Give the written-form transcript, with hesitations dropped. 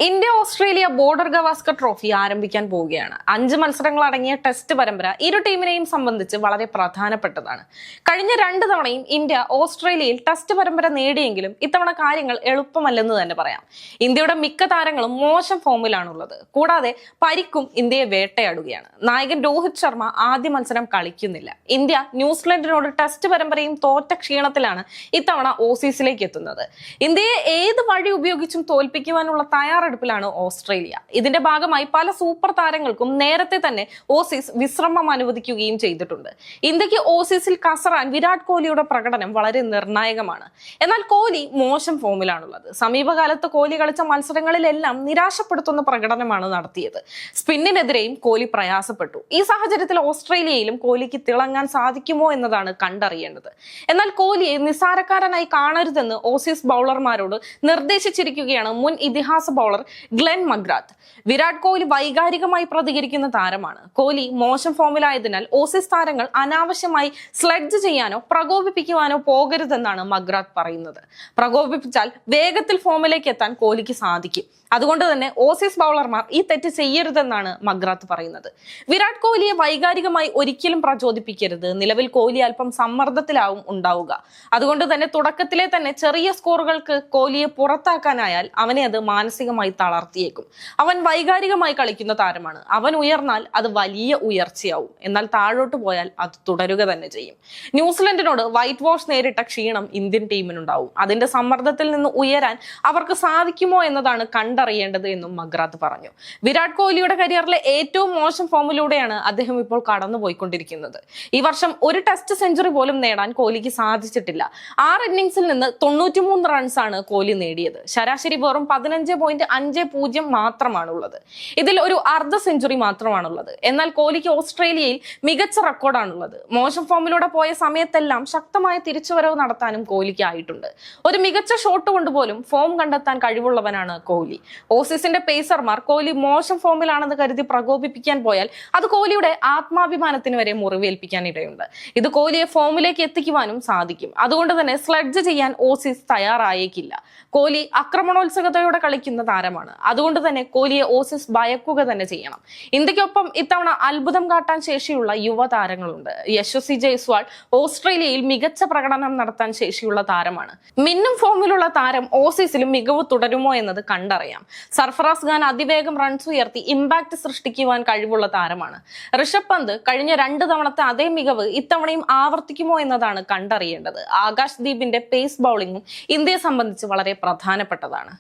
India Australia border Gavaskar trophy ആരംഭിക്കാൻ പോവുകയാണ്. 5 മത്സരങ്ങൾ അടങ്ങിയ ടെസ്റ്റ് പരമ്പര ഇരു ടീമിനെയും സംബന്ധിച്ച് വളരെ പ്രധാനപ്പെട്ടതാണ്. കഴിഞ്ഞ 2 തവണയും ഇന്ത്യ ഓസ്ട്രേലിയയിൽ ടെസ്റ്റ് പരമ്പര നേടിയെങ്കിലും ഇത്തവണ കാര്യങ്ങൾ എളുപ്പമല്ലെന്ന് തന്നെ പറയാം. ഇന്ത്യയുടെ മിക്ക താരങ്ങളും മോശം ഫോമിലാണുള്ളത്. കൂടാതെ പരിക്കും ഇന്ത്യയെ വേട്ടയാടുകയാണ്. നായകൻ രോഹിത് ശർമ്മ ആദ്യ മത്സരം കളിക്കുന്നില്ല. ഇന്ത്യ ന്യൂസിലൻഡിനോട് ടെസ്റ്റ് പരമ്പരയും തോറ്റ ക്ഷീണത്തിലാണ് ഇത്തവണ ഓസീസിലേക്ക് എത്തുന്നത്. ഇന്ത്യയെ ഏത് വഴി ഉപയോഗിച്ചും തോൽപ്പിക്കുവാനുള്ള തയ്യാറെടുപ്പിലാണ് ഓസ്ട്രേലിയ. ഇതിന്റെ ഭാഗമായി പല സൂപ്പർ താരങ്ങൾക്കും നേരത്തെ തന്നെ ഓസീസ് വിശ്രമം അനുവദിക്കുകയും ചെയ്തിട്ടുണ്ട്. ഇന്ത്യക്ക് ഓസീസിൽ കസറാൻ വിരാട് കോഹ്ലിയുടെ പ്രകടനം വളരെ നിർണായകമാണ്. എന്നാൽ കോഹ്ലി മോശം ഫോമിലാണുള്ളത്. സമീപകാലത്ത് കോഹ്ലി കളിച്ച മത്സരങ്ങളിലെല്ലാം നിരാശപ്പെടുത്തുന്ന പ്രകടനമാണ് നടത്തിയത്. സ്പിന്നിനെതിരെയും കോഹ്ലി പ്രയാസപ്പെട്ടു. ഈ സാഹചര്യത്തിൽ ഓസ്ട്രേലിയയിലും കോഹ്ലിക്ക് തിളങ്ങാൻ സാധിക്കുമോ എന്നതാണ് കണ്ടറിയേണ്ടത്. എന്നാൽ കോഹ്ലിയെ നിസ്സാരക്കാരനായി കാണരുതെന്ന് ഓസീസ് ബൗളർമാരോട് നിർദ്ദേശിച്ചിരിക്കുകയാണ് മുൻ ഇതിഹാസ bowler Glenn McGrath. Virat Kohli വൈകാരികമായി പ്രതികരിക്കുന്ന താരമാണ്. കോഹ്ലി മോശം ഫോമിലായതിനാൽ ഓസീസ് താരങ്ങൾ അനാവശ്യമായി സ്ലെഡ്ജ് ചെയ്യാനോ പ്രകോപിപ്പിക്കുവാനോ പോകരുതെന്നാണ് മഗ്രാത്ത് പറയുന്നത്. പ്രകോപിപ്പിച്ചാൽ വേഗത്തിൽ ഫോമിലേക്ക് എത്താൻ കോഹ്ലിക്ക് സാധിക്കും. അതുകൊണ്ട് തന്നെ ഓസീസ് ബൗളർമാർ ഈ തെറ്റ് ചെയ്യരുതെന്നാണ് മഗ്രാത്ത് പറയുന്നത്. വിരാട് കോഹ്ലിയെ വൈകാരികമായി ഒരിക്കലും പ്രചോദിപ്പിക്കരുത്. നിലവിൽ കോഹ്ലി അല്പം സമ്മർദ്ദത്തിലാവും ഉണ്ടാവുക. അതുകൊണ്ട് തന്നെ തുടക്കത്തിലെ തന്നെ ചെറിയ സ്കോറുകൾക്ക് കോഹ്ലിയെ പുറത്താക്കാനായാൽ അവനെ അത് മാനസികമായി തളർത്തിയേക്കും. അവൻ വൈകാരികമായി കളിക്കുന്ന താരമാണ്. അവൻ ഉയർന്നാൽ അത് വലിയ ഉയർച്ചയാവും. എന്നാൽ താഴോട്ട് പോയാൽ അത് തുടരുക തന്നെ ചെയ്യും. ന്യൂസിലൻഡിനോട് വൈറ്റ് വാഷ് നേരിട്ട ക്ഷീണം ഇന്ത്യൻ ടീമിനുണ്ടാവും. അതിന്റെ സമ്മർദ്ദത്തിൽ നിന്ന് ഉയരാൻ അവർക്ക് സാധിക്കുമോ എന്നതാണ് കണ്ടറിയേണ്ടത് എന്നും മഗ്രാത്ത് പറഞ്ഞു. വിരാട് കോഹ്ലിയുടെ കരിയറിലെ ഏറ്റവും മോശം ഫോമിലൂടെയാണ് അദ്ദേഹം ഇപ്പോൾ കടന്നുപോയിക്കൊണ്ടിരിക്കുന്നത്. ഈ വർഷം ഒരു ടെസ്റ്റ് സെഞ്ചുറി പോലും നേടാൻ കോഹ്ലിക്ക് സാധിച്ചിട്ടില്ല. 6 ഇന്നിംഗ്സിൽ നിന്ന് 93 റൺസാണ് കോഹ്ലി നേടിയത്. ശരാശരി വെറും 15.50 മാത്രമാണുള്ളത്. ഇതിൽ ഒരു അർദ്ധ സെഞ്ചുറി മാത്രമാണുള്ളത്. എന്നാൽ കോഹ്ലിക്ക് ഓസ്ട്രേലിയയിൽ മികച്ച റെക്കോർഡാണുള്ളത്. മോശം ഫോമിലൂടെ പോയ സമയത്തെല്ലാം ശക്തമായ തിരിച്ചുവരവ് നടത്താനും കോഹ്ലിക്ക് ആയിട്ടുണ്ട്. ഒരു മികച്ച ഷോട്ട് കൊണ്ടുപോലും ഫോം കണ്ടെത്താൻ കഴിവുള്ളവനാണ് കോഹ്ലി. ഓസീസിന്റെ പേസർമാർ കോഹ്ലി മോശം ഫോമിലാണെന്ന് കരുതി പ്രകോപിപ്പിക്കാൻ പോയാൽ അത് കോഹ്ലിയുടെ ആത്മാഭിമാനത്തിന് വരെ മുറിവേൽപ്പിക്കാൻ ഇടയുണ്ട്. ഇത് കോഹ്ലിയെ ഫോമിലേക്ക് എത്തിക്കുവാനും സാധിക്കും. അതുകൊണ്ട് തന്നെ സ്ലെഡ്ജ് ചെയ്യാൻ ഓസീസ് തയ്യാറായേക്കില്ല. കോഹ്ലി ആക്രമണോത്സുകതയോടെ കളിക്കുന്ന താരമാണ്. അതുകൊണ്ട് തന്നെ കോഹ്ലിയെ ഓസീസ് ഭയക്കുക തന്നെ ചെയ്യണം. ഇന്ത്യക്കൊപ്പം ഇത്തവണ അത്ഭുതം കാട്ടാൻ ശേഷിയുള്ള യുവതാരങ്ങളുണ്ട്. യശസ്വി ജയ്സ്വാൾ ഓസ്ട്രേലിയയിൽ മികച്ച പ്രകടനം നടത്താൻ ശേഷിയുള്ള താരമാണ്. മിന്നും ഫോമിലുള്ള താരം ഓസീസിലും മികവ് തുടരുമോ എന്നത് കണ്ടറിയാം. സർഫറാസ് ഖാൻ അതിവേഗം റൺസ് ഉയർത്തി ഇമ്പാക്ട് സൃഷ്ടിക്കുവാൻ കഴിവുള്ള താരമാണ്. ഋഷഭ് പന്ത് കഴിഞ്ഞ 2 തവണത്തെ അതേ മികവ് ഇത്തവണയും ആവർത്തിക്കുമോ എന്നതാണ് കണ്ടറിയേണ്ടത്. ആകാശ് ദീപിന്റെ പേസ് ബൗളിംഗും ഇന്ത്യയെ സംബന്ധിച്ച് വളരെ പ്രധാനപ്പെട്ടതാണ്.